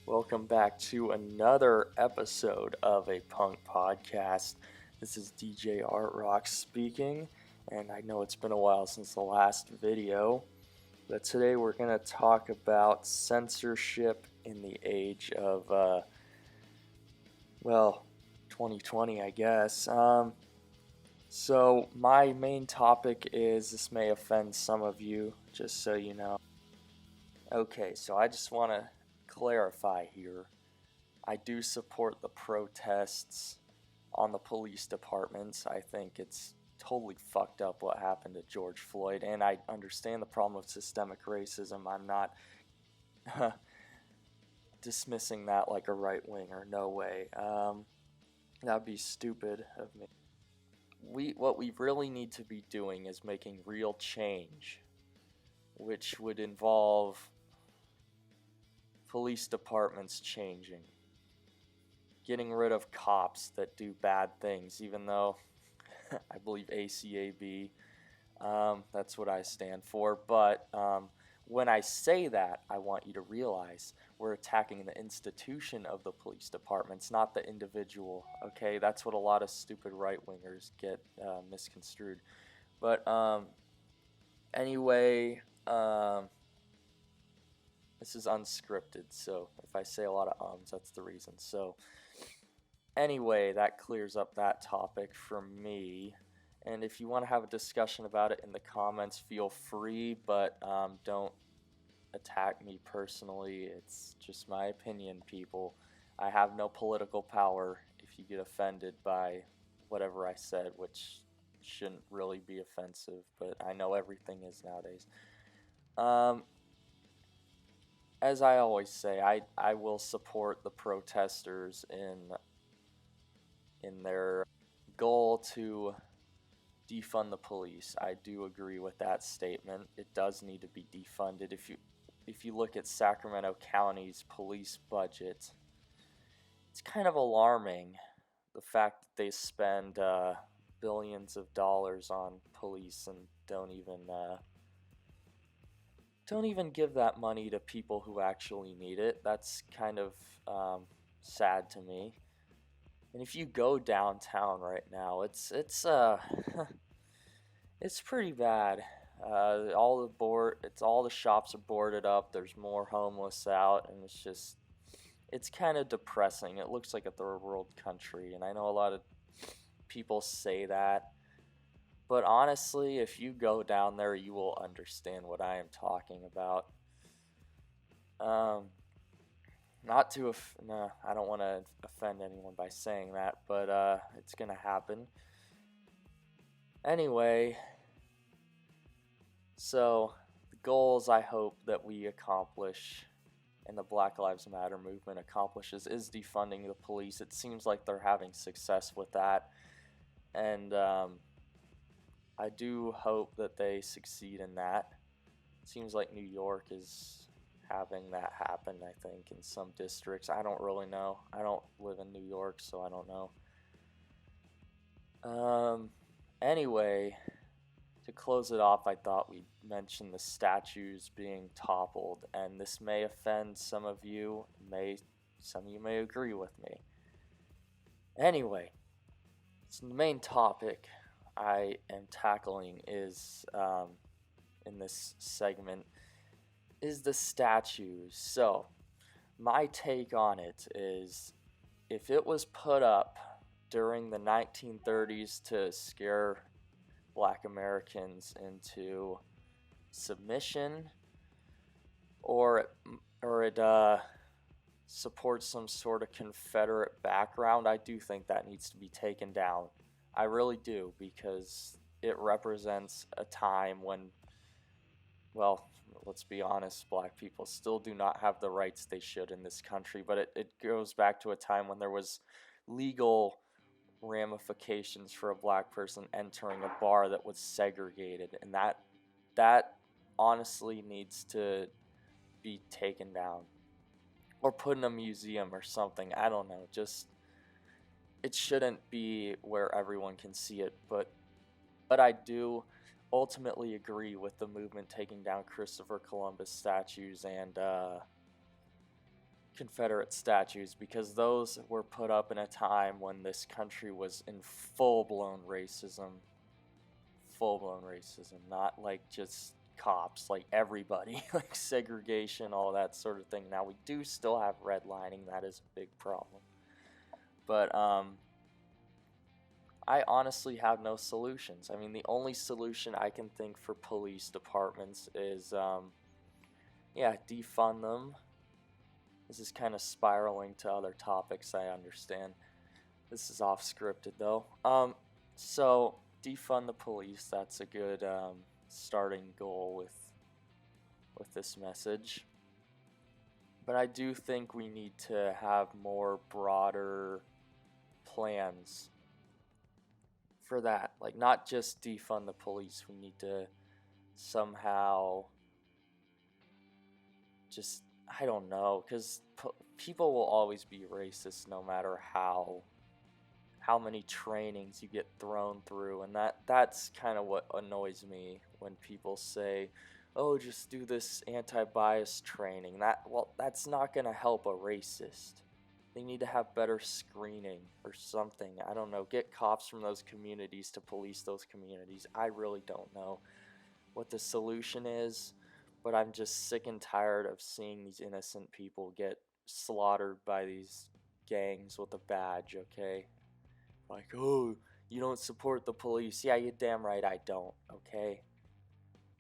Welcome back to another episode of a punk podcast. This is DJ Art Rock speaking, and I know it's been a while since the last video, but today we're going to talk about censorship in the age of, 2020, I guess. So my main topic is, this may offend some of you, just so you know. Okay, so I just want to clarify here. I do support the protests on the police departments. I think it's totally fucked up what happened to George Floyd, and I understand the problem of systemic racism. I'm not dismissing that like a right winger. No way. That'd be stupid of me. What we really need to be doing is making real change, which would involve police departments changing, getting rid of cops that do bad things, even though I believe ACAB, that's what I stand for. But when I say that, I want you to realize we're attacking the institution of the police departments, not the individual. Okay, that's what a lot of stupid right-wingers get misconstrued. But anyway, this is unscripted, so if I say a lot of ums, that's the reason. So anyway, that clears up that topic for me. And if you want to have a discussion about it in the comments, feel free, but don't attack me personally. It's just my opinion, people. I have no political power if you get offended by whatever I said, which shouldn't really be offensive, but I know everything is nowadays. As I always say, I will support the protesters in their goal to defund the police. I do agree with that statement. It does need to be defunded. If you look at Sacramento County's police budget, it's kind of alarming, the fact that they spend billions of dollars on police and don't even give that money to people who actually need it. That's kind of sad to me. And if you go downtown right now, it's it's pretty bad. All the shops are boarded up. There's more homeless out, and it's kind of depressing. It looks like a third world country, and I know a lot of people say that, but honestly, if you go down there, you will understand what I am talking about. Not to, no, I don't want to offend anyone by saying that, but it's gonna happen. Anyway, so the goals I hope that we accomplish and the Black Lives Matter movement accomplishes is defunding the police. It seems like they're having success with that, and I do hope that they succeed in that. It seems like New York is having that happen, I think, in some districts. I don't really know. I don't live in New York, so I don't know. Anyway, to close it off, I thought we'd mention the statues being toppled, and this may offend some of you. Some of you may agree with me. Anyway, so the main topic I am tackling is, in this segment, is the statues. So, my take on it is, if it was put up during the 1930s to scare Black Americans into submission, or it supports some sort of Confederate background, I do think that needs to be taken down. I really do, because it represents a time when, well, let's be honest, Black people still do not have the rights they should in this country, but it goes back to a time when there was legal ramifications for a Black person entering a bar that was segregated, and that honestly needs to be taken down or put in a museum or something. I don't know, just it shouldn't be where everyone can see it, but I do ultimately agree with the movement taking down Christopher Columbus statues, and Confederate statues, because those were put up in a time when this country was in full-blown racism. Full-blown racism, not like just cops, like everybody, like segregation, all that sort of thing. Now we do still have redlining, that is a big problem. But I honestly have no solutions. I mean, the only solution I can think for police departments is, yeah, defund them. This is kind of spiraling to other topics, I understand. This is off scripted though. So defund the police. That's a good starting goal with this message. But I do think we need to have more broader plans for that. Like, not just defund the police. We need to somehow just, I don't know, because people will always be racist no matter how many trainings you get thrown through, and that's kind of what annoys me when people say, oh, just do this anti-bias training. That's not going to help a racist. They need to have better screening or something. I don't know. Get cops from those communities to police those communities. I really don't know what the solution is, but I'm just sick and tired of seeing these innocent people get slaughtered by these gangs with a badge, okay? Like, oh, you don't support the police. Yeah, you're damn right I don't, okay?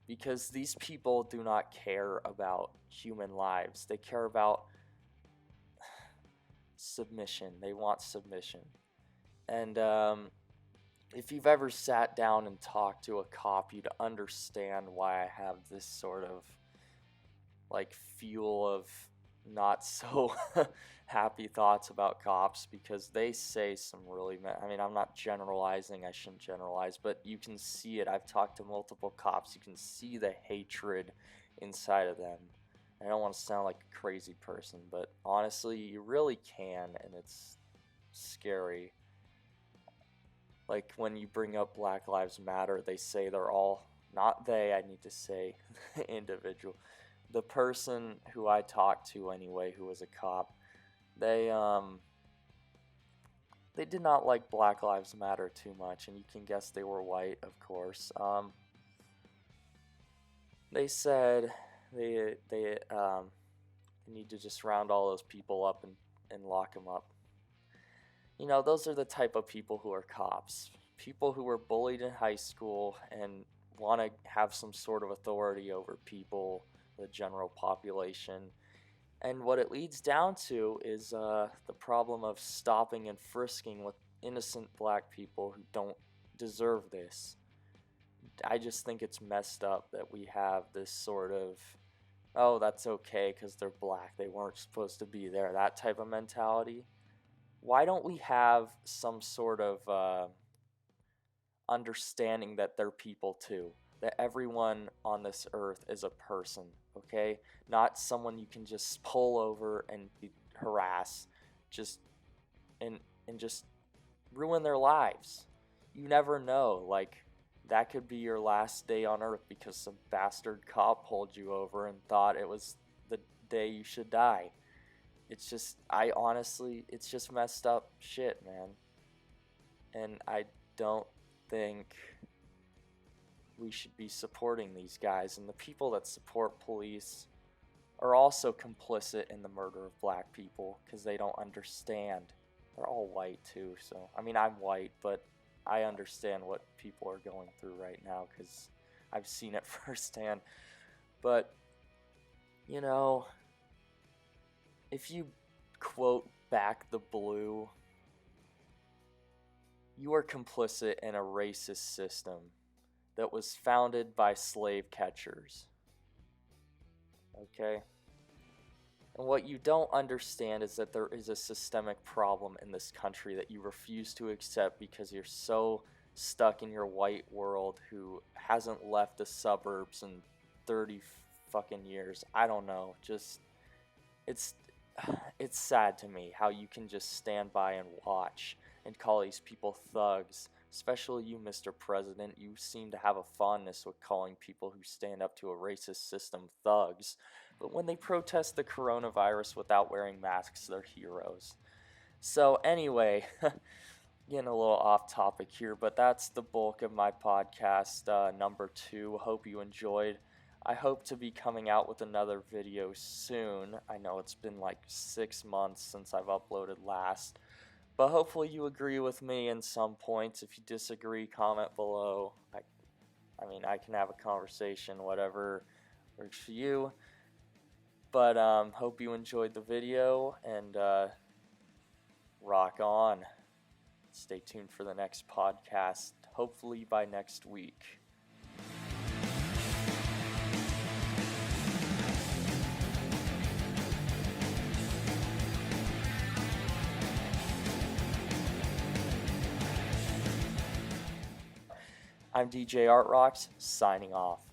Because these people do not care about human lives. They care about submission. They want submission. And if you've ever sat down and talked to a cop, you'd understand why I have this sort of like feel of not so happy thoughts about cops, because they say some really I mean, I'm not generalizing, I shouldn't generalize, but you can see it. I've talked to multiple cops. You can see the hatred inside of them. I don't want to sound like a crazy person, but honestly, you really can, and it's scary. Like, when you bring up Black Lives Matter, they say they're all, not they, I need to say individual. The person who I talked to anyway, who was a cop, they did not like Black Lives Matter too much, and you can guess they were white, of course. They said they need to just round all those people up and lock them up. You know, those are the type of people who are cops. People who were bullied in high school and want to have some sort of authority over people, the general population. And what it leads down to is the problem of stopping and frisking with innocent black people who don't deserve this. I just think it's messed up that we have this sort of, oh, that's okay because they're black, they weren't supposed to be there, that type of mentality. Why don't we have some sort of understanding that they're people too? That everyone on this earth is a person, okay? Not someone you can just pull over and harass, and just ruin their lives. You never know, like, that could be your last day on earth because some bastard cop pulled you over and thought it was the day you should die. It's just, it's just messed up shit, man. And I don't think we should be supporting these guys. And the people that support police are also complicit in the murder of black people because they don't understand. They're all white too, so, I mean, I'm white, but I understand what people are going through right now because I've seen it firsthand. But, you know, if you quote back the blue, you are complicit in a racist system that was founded by slave catchers. Okay? And what you don't understand is that there is a systemic problem in this country that you refuse to accept because you're so stuck in your white world who hasn't left the suburbs in 30 fucking years. I don't know. Just, it's sad to me how you can just stand by and watch and call these people thugs. Especially you, Mr. President. You seem to have a fondness with calling people who stand up to a racist system thugs. but when they protest the coronavirus without wearing masks, they're heroes. So anyway, getting a little off topic here, but that's the bulk of my podcast, number 2. Hope you enjoyed. I hope to be coming out with another video soon. I know it's been like 6 months since I've uploaded last, but hopefully you agree with me in some points. If you disagree, comment below. I mean, I can have a conversation, whatever works for you. But hope you enjoyed the video, and rock on. Stay tuned for the next podcast, hopefully by next week. I'm DJ Art Rocks, signing off.